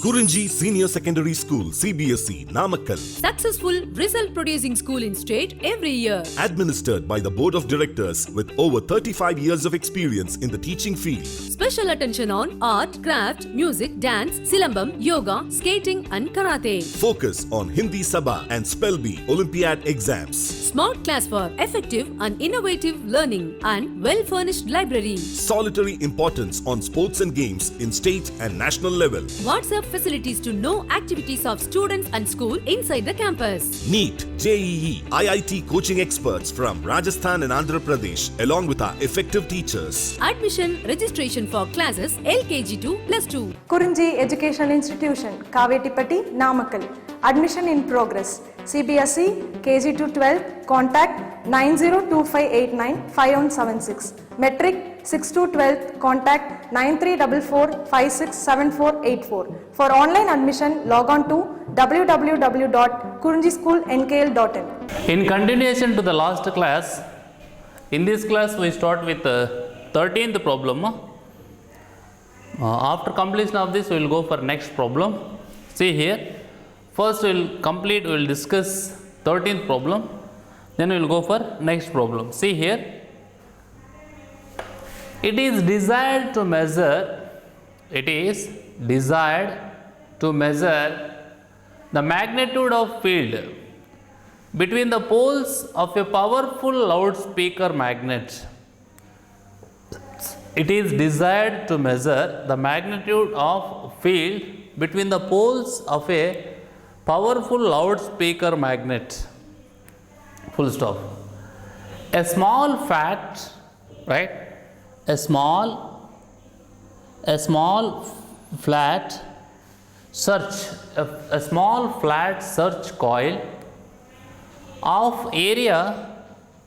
Kurinji Senior Secondary School, CBSE, Namakkal. Successful result producing school in state every year. Administered by the Board of Directors with over 35 years of experience in the teaching field. Special attention on art, craft, music, dance, silambam, yoga, skating and karate. Focus on Hindi Sabha and Spell Bee Olympiad exams. Smart class for effective and innovative learning and well-furnished library. Solitary importance on sports and games in state and national level. WhatsApp facilities to know activities of students and school inside the campus. NEET, JEE, IIT coaching experts from Rajasthan and Andhra Pradesh along with our effective teachers. Admission registration for classes LKG to +2. Kurinji Educational Institution, Kavetipatti, Namakkal. Admission in progress. CBSE, KG to 12, contact 9025895176. Metric 6 to 12, contact 9344567484. For online admission, log on to www.kurinjischoolnkl.in. In continuation to the last class, in this class we start with the 13th problem. After completion of this, we will go for next problem. See here, first we will discuss 13th problem, then we will go for next problem. See here, it is desired to measure the magnitude of field between the poles of a powerful loudspeaker magnet. It is desired to measure the magnitude of field between the poles of a powerful loudspeaker magnet. Full stop. A small fact, right? A small flat search coil of area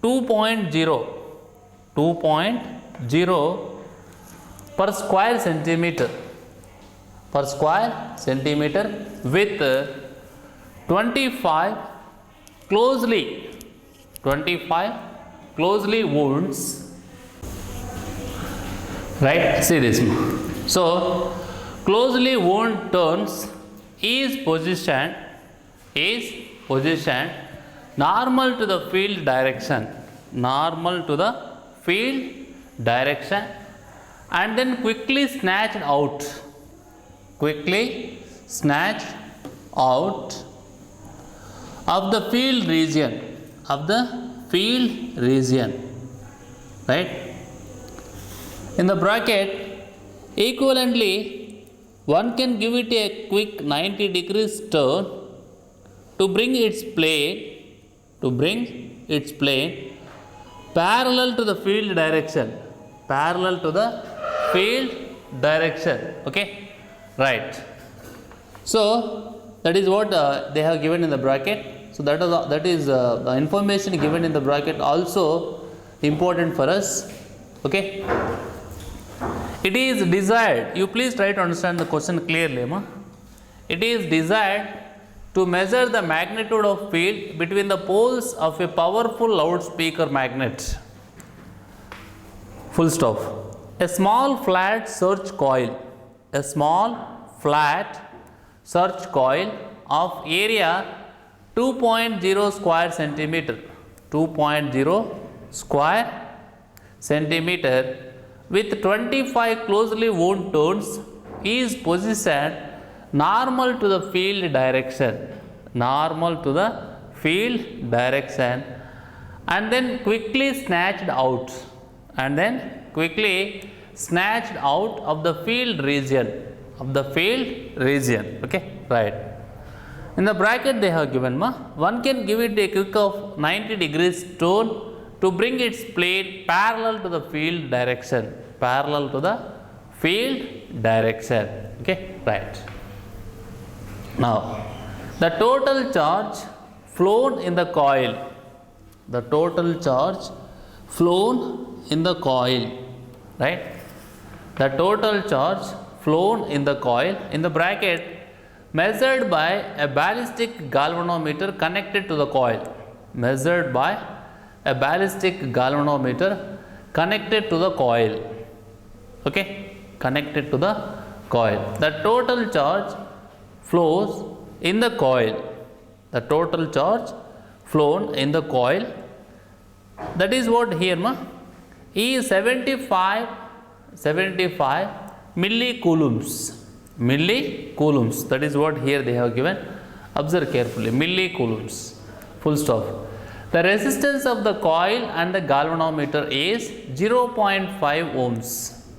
2.0 per square centimeter with 25 closely wounds, right? See this. So closely wound turns is positioned normal to the field direction, and then quickly snatched out of the field region, right? In the bracket, equivalently, one can give it a quick 90 degrees turn to bring its plane parallel to the field direction. Okay, right. So that is what they have given in the bracket. So that is the information given in the bracket also important for us. Okay. It is desired, you please try to understand the question clearly. It is desired to measure the magnitude of field between the poles of a powerful loudspeaker magnet. Full stop. A small flat search coil of area 2.0 square centimeter with 25 closely wound turns is positioned normal to the field direction, and then quickly snatched out of the field region. Okay, right. In the bracket they have given, one can give it a quick of 90 degrees turn to bring its plane parallel to the field direction. Okay, right. Now, the total charge flown in the coil, right? The total charge flown in the coil in the bracket measured by a ballistic galvanometer connected to the coil. Okay, connected to the coil. The total charge flows in the coil, the total charge flown in the coil, that is what here is 75 millicoulombs. That is what here they have given. Observe carefully, millicoulombs, full stop. The resistance of the coil and the galvanometer is 0.5 ohms.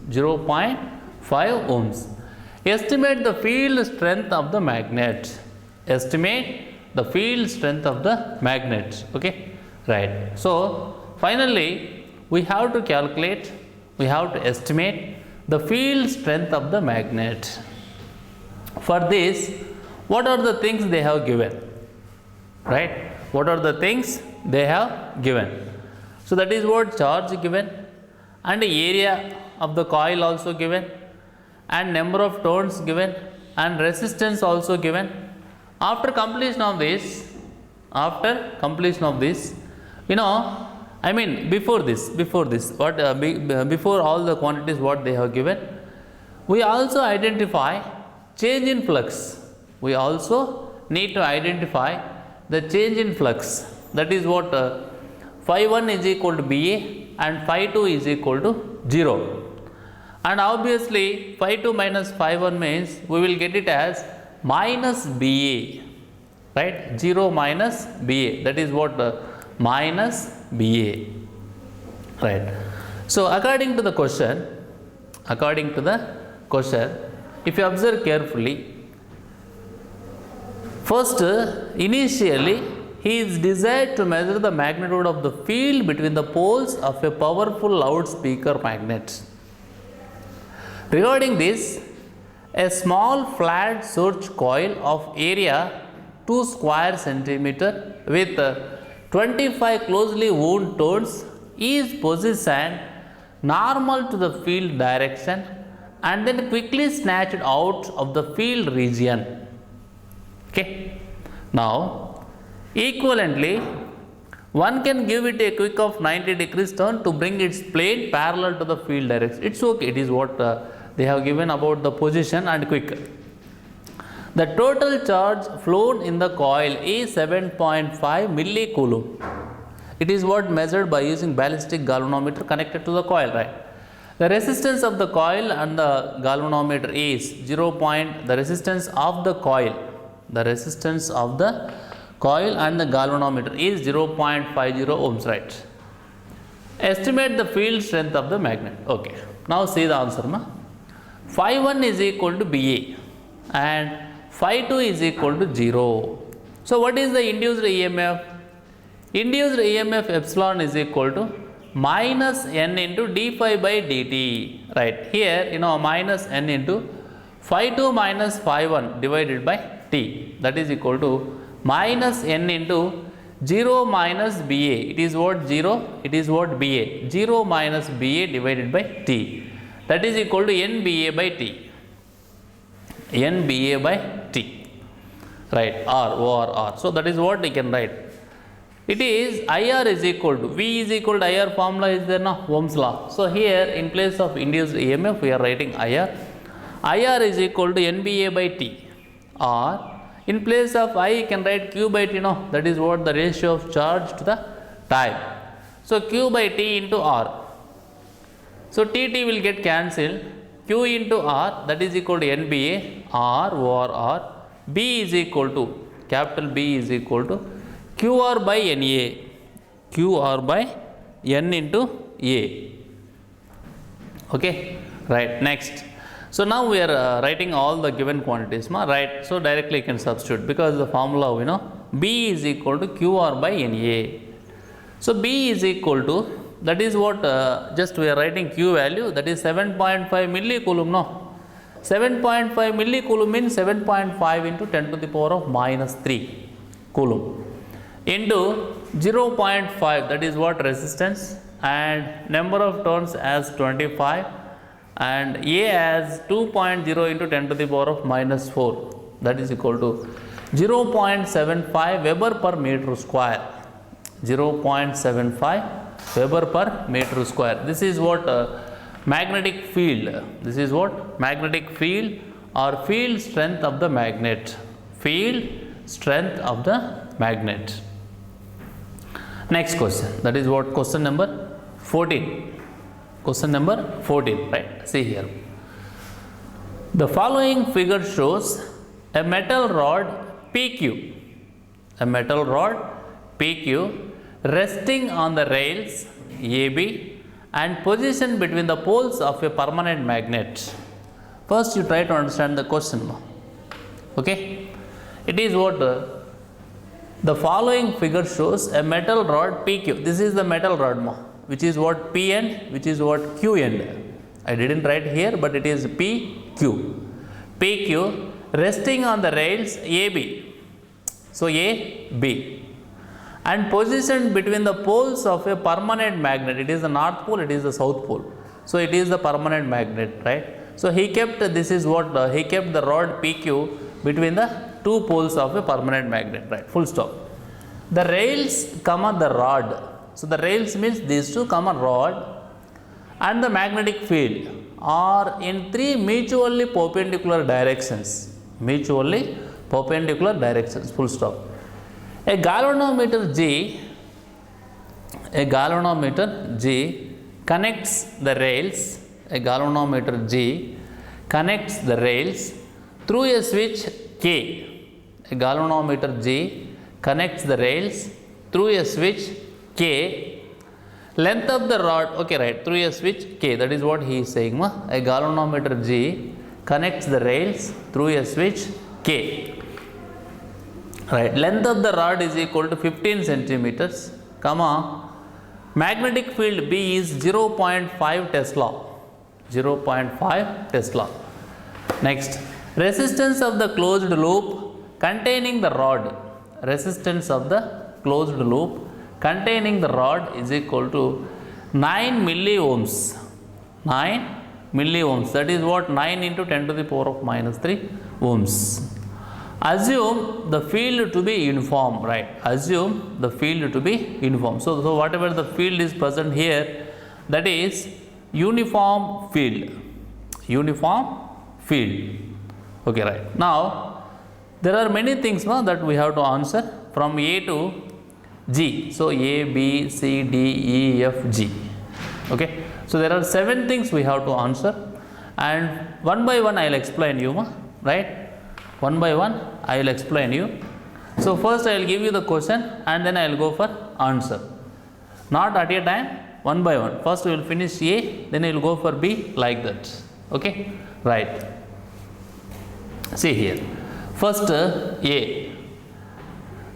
0.5 ohms. Estimate the field strength of the magnet. Estimate the field strength of the magnet. Okay, right. So finally we have to calculate, we have to estimate the field strength of the magnet. For this, what are the things they have given? Right? What are the things they have given? So that is what charge given, and area of the coil also given, and number of turns given, and resistance also given. After completion of this, before this, what before all the quantities what they have given, we also identify change in flux. We also need to identify the change in flux. That is what phi 1 is equal to BA and phi 2 is equal to 0. And obviously phi 2 minus phi 1 means we will get it as minus BA, right? 0 minus BA, that is what minus BA, right? So according to the question, if you observe carefully, first initially he is desired to measure the magnitude of the field between the poles of a powerful loudspeaker magnet. Regarding this, a small flat search coil of area 2 square centimeter with 25 closely wound turns is positioned normal to the field direction and then quickly snatched out of the field region. Okay. Now equivalently, one can give it a quick of 90 degrees turn to bring its plane parallel to the field direction. It's okay, it is what they have given about the position and quick. The total charge flown in the coil is 7.5 millicoulomb. It is what measured by using ballistic galvanometer connected to the coil, right? The resistance of the coil and the galvanometer is the resistance of the coil and the galvanometer is 0.50 ohms, right? Estimate the field strength of the magnet. Okay, now see the answer. Phi 1 is equal to BA and phi 2 is equal to 0. So what is the induced EMF? Induced EMF epsilon is equal to minus n into d phi by dt, right? Here minus n into phi 2 minus phi 1 divided by t, that is equal to minus n into 0 minus BA. It is what 0, it is what BA, 0 minus BA divided by t, that is equal to NBA by t, NBA by t, right? R, OR. So that is what we can write. It is IR is equal to, V is equal to IR formula is there now, Ohm's law. So here in place of induced EMF we are writing IR. IR is equal to NBA by t, or in place of I can write Q by T, that is what the ratio of charge to the time. So Q by T into R. So TT will get cancelled. Q into R, that is equal to NBA, R over R. B is equal to, capital B is equal to QR by NA, QR by N into A. Okay, right, next. So now we are writing all the given quantities, right? So directly you can substitute because the formula B is equal to QR by NA. So B is equal to, that is what just we are writing Q value, that is 7.5 millicoulomb. 7.5 millicoulomb means 7.5 into 10 to the power of minus 3 coulomb into 0.5, that is what resistance, and number of turns as 25 and A as 2.0 into 10 to the power of minus 4, that is equal to 0.75 Weber per meter square. 0.75 Weber per meter square. This is what magnetic field. This is what magnetic field or field strength of the magnet. field strength of the magnet. Next question, that is what question number 14. Question number 14, right? See here. The following figure shows a metal rod PQ, a metal rod PQ resting on the rails AB and positioned between the poles of a permanent magnet. First you try to understand the question. Okay, it is what the following figure shows a metal rod PQ. This is the metal rod, which is what P end, which is what Q end. I didn't write here, but it is PQ. PQ resting on the rails AB. So AB. And positioned between the poles of a permanent magnet. It is the north pole, it is the south pole. So it is the permanent magnet, right? So he kept, this is what he kept the rod PQ between the two poles of a permanent magnet, right? Full stop. The rails, comma the rod. So the rails means these two, comma rod and the magnetic field are in three mutually perpendicular directions. Mutually perpendicular directions. Full stop. A galvanometer G connects the rails. A galvanometer G connects the rails through a switch K. A galvanometer G connects the rails through a switch K. Length of the rod, okay, right, through a switch K. That is what he is saying. A galvanometer G connects the rails through a switch K. Right, length of the rod is equal to 15 centimeters, comma, magnetic field B is 0.5 Tesla. 0.5 Tesla. Next, resistance of the closed loop containing the rod. Resistance of the closed loop containing the rod is equal to 9 milliohms. 9 milliohms. That is what 9 into 10 to the power of minus 3 ohms. Assume the field to be uniform, right? Assume the field to be uniform. So whatever the field is present here, that is uniform field. Uniform field. Okay, right. Now, there are many things that we have to answer from A to G. So, A, B, C, D, E, F, G. Okay. So, there are 7 things we have to answer, and one by one I will explain you, right? One by one I will explain you. So, first I will give you the question and then I will go for answer. Not at a time, one by one. First we will finish A, then I will go for B, like that. Okay? Right. See here. First A.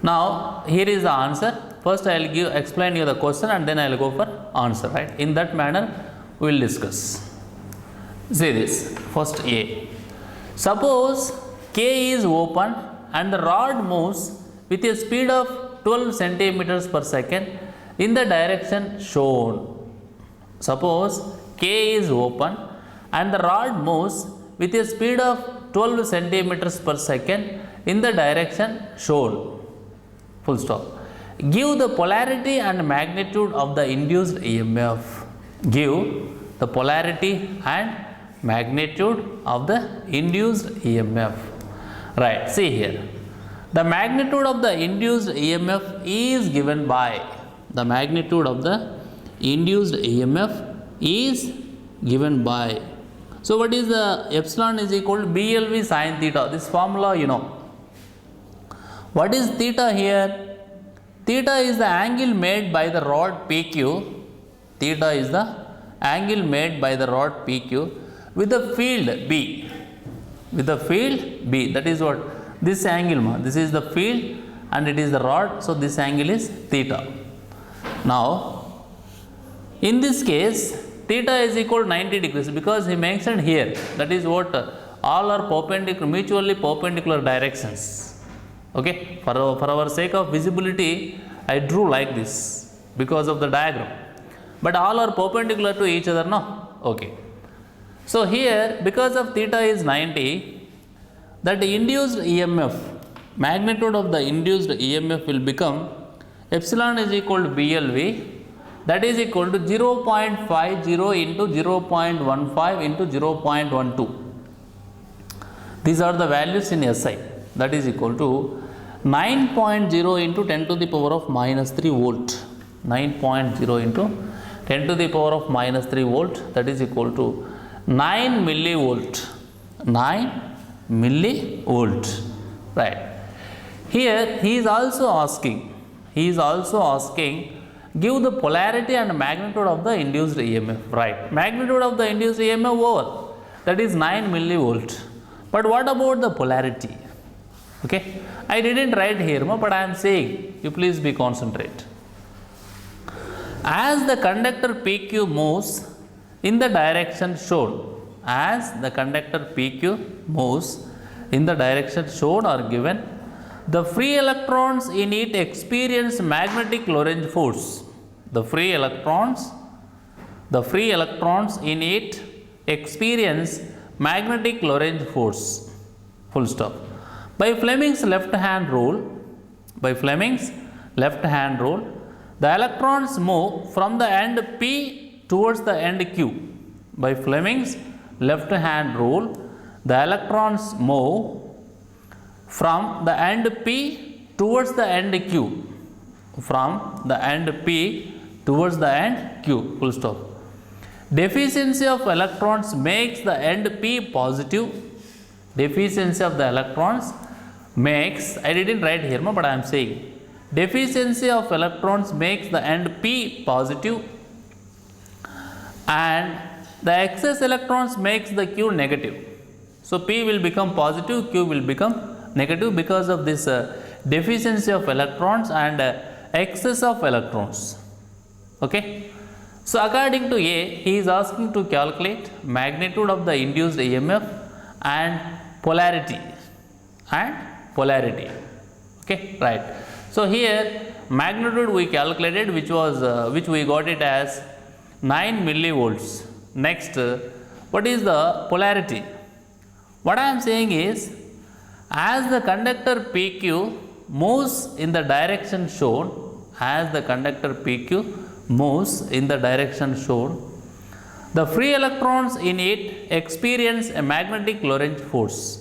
Now, here is the answer. First I will explain you the question and then I will go for answer, right? In that manner we will discuss. See this. First A. Suppose K is open and the rod moves with a speed of 12 centimeters per second in the direction shown. Suppose K is open and the rod moves with a speed of 12 centimeters per second in the direction shown. Full stop. Give the polarity and magnitude of the induced EMF. Give the polarity and magnitude of the induced EMF. Right, see here. The magnitude of the induced EMF is given by, the magnitude of the induced EMF is given by. So, what is the epsilon is equal to BLV sin theta? This formula you know. What is theta here? Theta is the angle made by the rod PQ. Theta is the angle made by the rod PQ with the field B. With the field B, that is what this angle, this is the field and it is the rod, so this angle is theta. Now, in this case, theta is equal to 90 degrees because he mentioned here, that is what all are perpendicular, mutually perpendicular directions. Okay, for our sake of visibility, I drew like this because of the diagram, but all are perpendicular to each other, no? Okay. So, here because of theta is 90, that induced EMF, magnitude of the induced EMF will become epsilon is equal to BLV, that is equal to 0.50 into 0.15 into 0.12. These are the values in SI. that is equal to 9.0 into 10 to the power of minus 3 volt. 9.0 into 10 to the power of minus 3 volt, that is equal to 9 millivolt. 9 millivolt, right. Here he is also asking, give the polarity and magnitude of the induced EMF, right. Magnitude of the induced EMF over, that is 9 millivolt. But what about the polarity? Okay, I didn't write here, but I am saying, you please be concentrate. As the conductor PQ moves in the direction shown, as the conductor PQ moves in the direction shown or given, the free electrons in it experience magnetic Lorentz force. The free electrons in it experience magnetic Lorentz force. Full stop. By Fleming's left hand rule, the electrons move from the end P towards the end Q. By Fleming's left hand rule, the electrons move from the end P towards the end Q. From the end P towards the end Q. Full stop. Deficiency of electrons makes the end P positive. Deficiency of the electrons makes, I didn't write here, but I am saying, deficiency of electrons makes the end P positive, and the excess electrons makes the Q negative. So P will become positive, Q will become negative because of this deficiency of electrons and excess of electrons. Okay. So according to A, he is asking to calculate magnitude of the induced EMF and polarity. Okay, right. So here magnitude we calculated, which we got it as 9 millivolts. Next, what is the polarity? What I am saying is, as the conductor PQ moves in the direction shown, the free electrons in it experience a magnetic Lorentz force.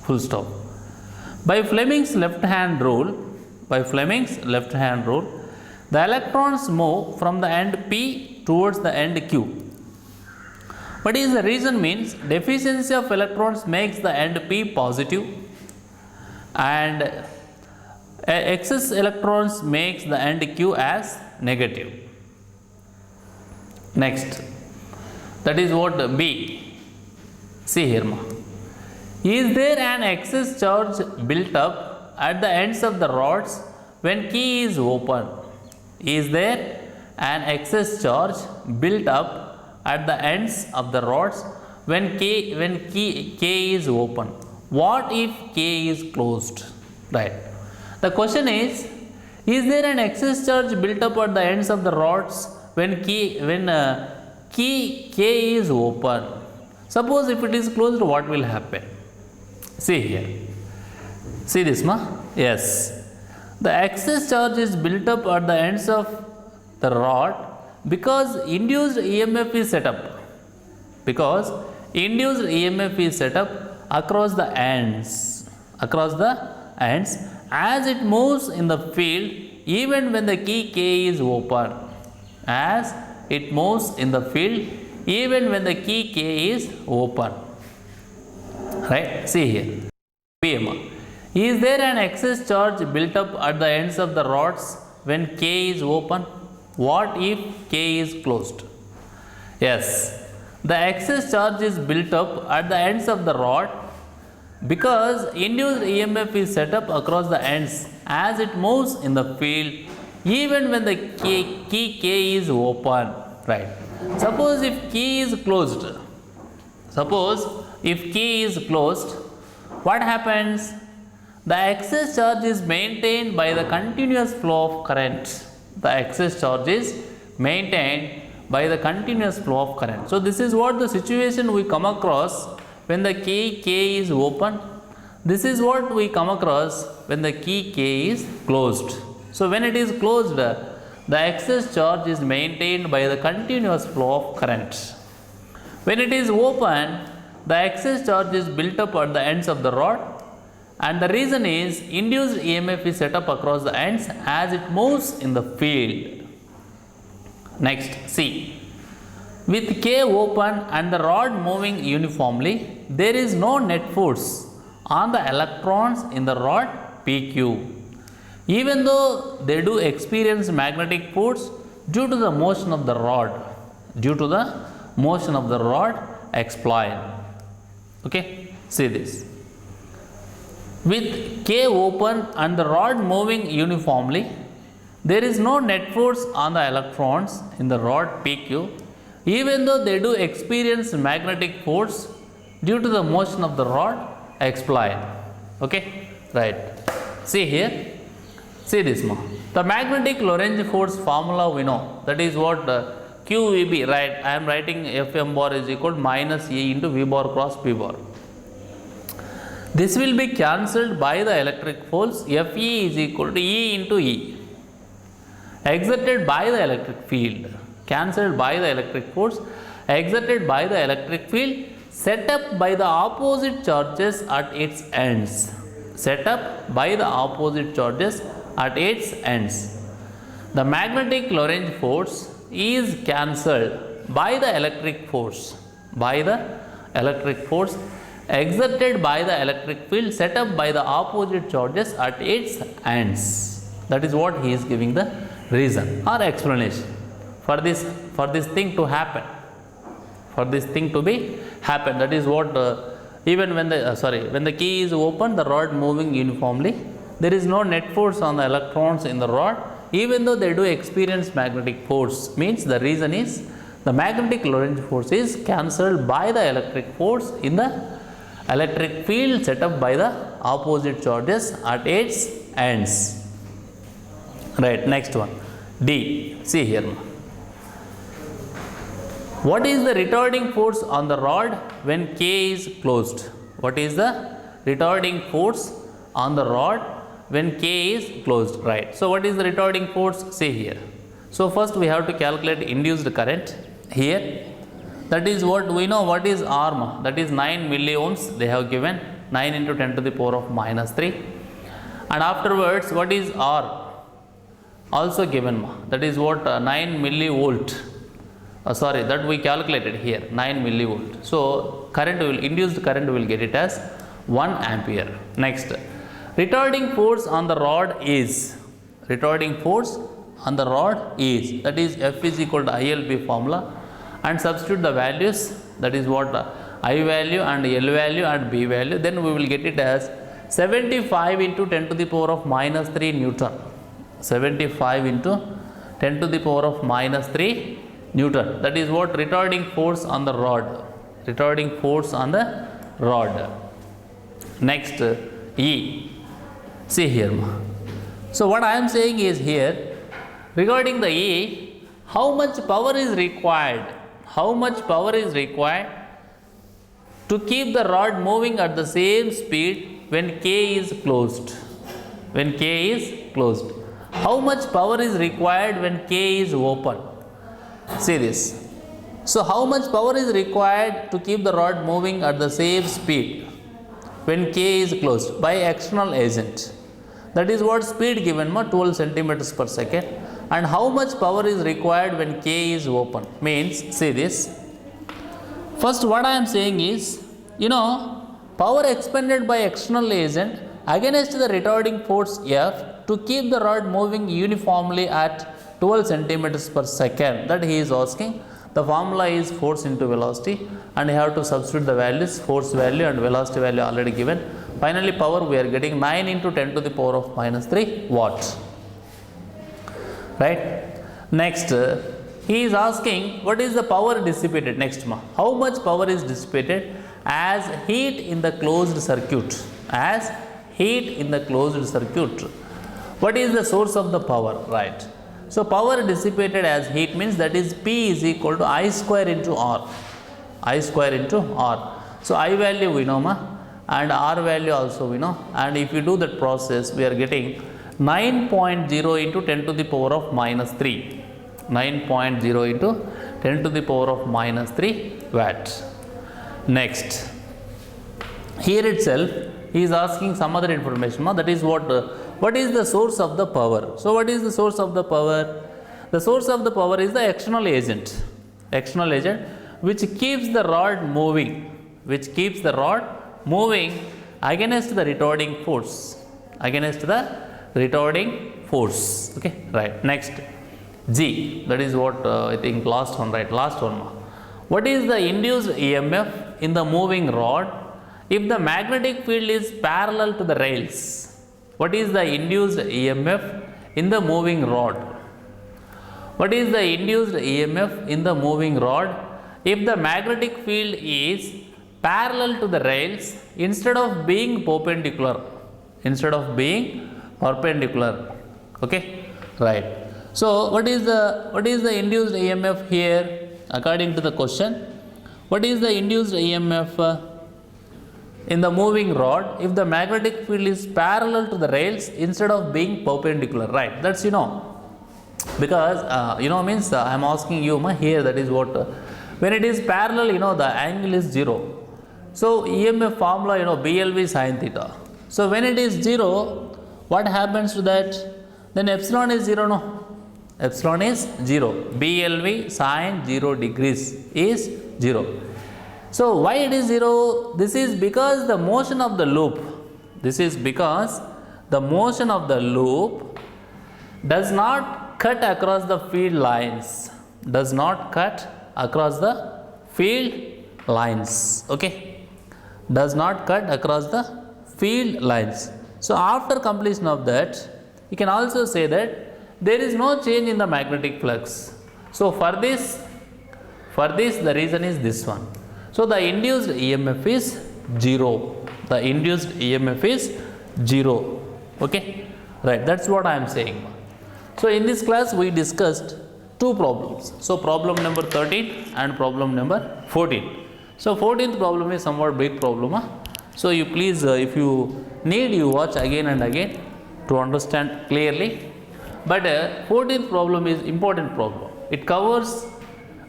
Full stop. By Fleming's left hand rule, the electrons move from the end P towards the end Q. What is the reason means, deficiency of electrons makes the end P positive, and excess electrons makes the end Q as negative. Next, that is what B. See here, is there an excess charge built up at the ends of the rods when key is open? Is there an excess charge built up at the ends of the rods when K is open? What if K is closed? Right. The question is there an excess charge built up at the ends of the rods when K is open? Suppose if it is closed, what will happen? See here. See this, Yes. The excess charge is built up at the ends of the rod because induced EMF is set up. Across the ends. As it moves in the field, even when the key K is open. Right? See here. PM. Is there an excess charge built up at the ends of the rods when K is open? What if K is closed? Yes. The excess charge is built up at the ends of the rod because induced EMF is set up across the ends as it moves in the field, even when the key K is open. Right. Suppose if key is closed, what happens? The excess charge is maintained by the continuous flow of current. So this is what the situation we come across when the key K is open. This is what we come across when the key K is closed. So when it is closed, the excess charge is maintained by the continuous flow of current. When it is open, the excess charge is built up at the ends of the rod and the reason is induced EMF is set up across the ends as it moves in the field. Next, C. With K open and the rod moving uniformly, there is no net force on the electrons in the rod PQ, even though they do experience magnetic force due to the motion of the rod, explain. Okay, see this. With K open and the rod moving uniformly, there is no net force on the electrons in the rod PQ, even though they do experience magnetic force due to the motion of the rod, explain. Okay, right. See here. See this ma. The magnetic Lorentz force formula we know, that is what QVB, right? I am writing Fm bar is equal to minus E into V bar cross P bar. This will be cancelled by the electric force Fe is equal to E into E, exerted by the electric field, cancelled by the electric force exerted by the electric field set up by the opposite charges at its ends. Set up by the opposite charges at its ends. The magnetic Lorentz force is cancelled by the electric force, exerted by the electric field set up by the opposite charges at its ends. That is what he is giving the reason or explanation for this thing to happen, for this thing to be happen. That is what even when the key is open, the rod moving uniformly, there is no net force on the electrons in the rod, even though they do experience magnetic force. Means the reason is the magnetic Lorentz force is cancelled by the electric force in the electric field set up by the opposite charges at its ends. Right, next one. D. See here. What is the retarding force on the rod when K is closed? What is the retarding force on the rod when K is closed? Right. So, what is the retarding force? See here. So, first we have to calculate induced current here. That is what we know. What is R? That is 9 milliohms. They have given 9 into 10 to the power of minus 3. And afterwards, what is R? Also given. That is what 9 millivolt. That we calculated here 9 millivolt. So, induced current will get it as 1 ampere. Next, retarding force on the rod is, that is F is equal to ILB formula, and substitute the values, that is what I value and L value and B value, then we will get it as 75 into 10 to the power of minus 3 Newton. 75 into 10 to the power of minus 3 Newton. That is what retarding force on the rod. Next, E. See here. So, what I am saying is here, regarding the E, how much power is required? To keep the rod moving at the same speed when K is closed? How much power is required when K is open? See this. So, how much power is required to keep the rod moving at the same speed when K is closed? By external agent. That is what speed given, 12 centimeters per second. And how much power is required when K is open? Means, see this. First, what I am saying is, power expended by external agent against the retarding force F to keep the rod moving uniformly at 12 centimeters per second. That he is asking. The formula is force into velocity, and you have to substitute the values, force value and velocity value already given. Finally, power we are getting 9 into 10 to the power of minus 3 watts. Right. Next, he is asking what is the power dissipated. Next, how much power is dissipated as heat in the closed circuit? What is the source of the power? Right. So, power dissipated as heat means that is P is equal to I square into R. So, I value we know and R value also we know, and if you do that process, we are getting 9.0 into 10 to the power of minus 3. 9.0 into 10 to the power of minus 3 watts. Next, here itself he is asking some other information. No? That is what is the source of the power? So what is the source of the power? The source of the power is the external agent which keeps the rod moving, against the retarding force. Okay, right. Next, G, that is what I think last one. What is the induced EMF in the moving rod if the magnetic field is parallel to the rails? What is the induced EMF in the moving rod? What is the induced EMF in the moving rod if the magnetic field is parallel to the rails instead of being perpendicular? Okay, right. So what is the induced EMF here according to the question? What is the induced EMF in the moving rod if the magnetic field is parallel to the rails instead of being perpendicular? Right, that's because means I am asking you here, that is what when it is parallel, the angle is 0. So EMF formula, BLV sin theta. So when it is 0, what happens to that? Then epsilon is 0, no? Epsilon is 0. BLV sin 0 degrees is 0. So why it is 0? This is because the motion of the loop. Does not cut across the field lines. Okay. Does not cut across the field lines. So after completion of that, you can also say that there is no change in the magnetic flux. So for this the reason is this one. So the induced EMF is 0. Okay, right, that's what I am saying. So in this class we discussed two problems. So problem number 13 and problem number 14. So 14th problem is somewhat big problem. So you please, if you need, you watch again and again to understand clearly. But 14th problem is important problem. It covers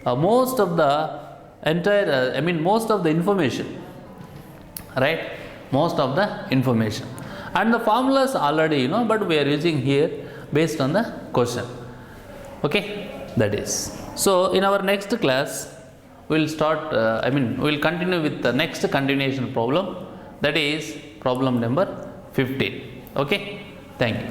most of the entire, most of the information, right? Most of the information. And the formulas already, but we are using here based on the question. Okay, that is. So in our next class, we will start, we will continue with the next continuation problem, that is problem number 15. Okay, thank you.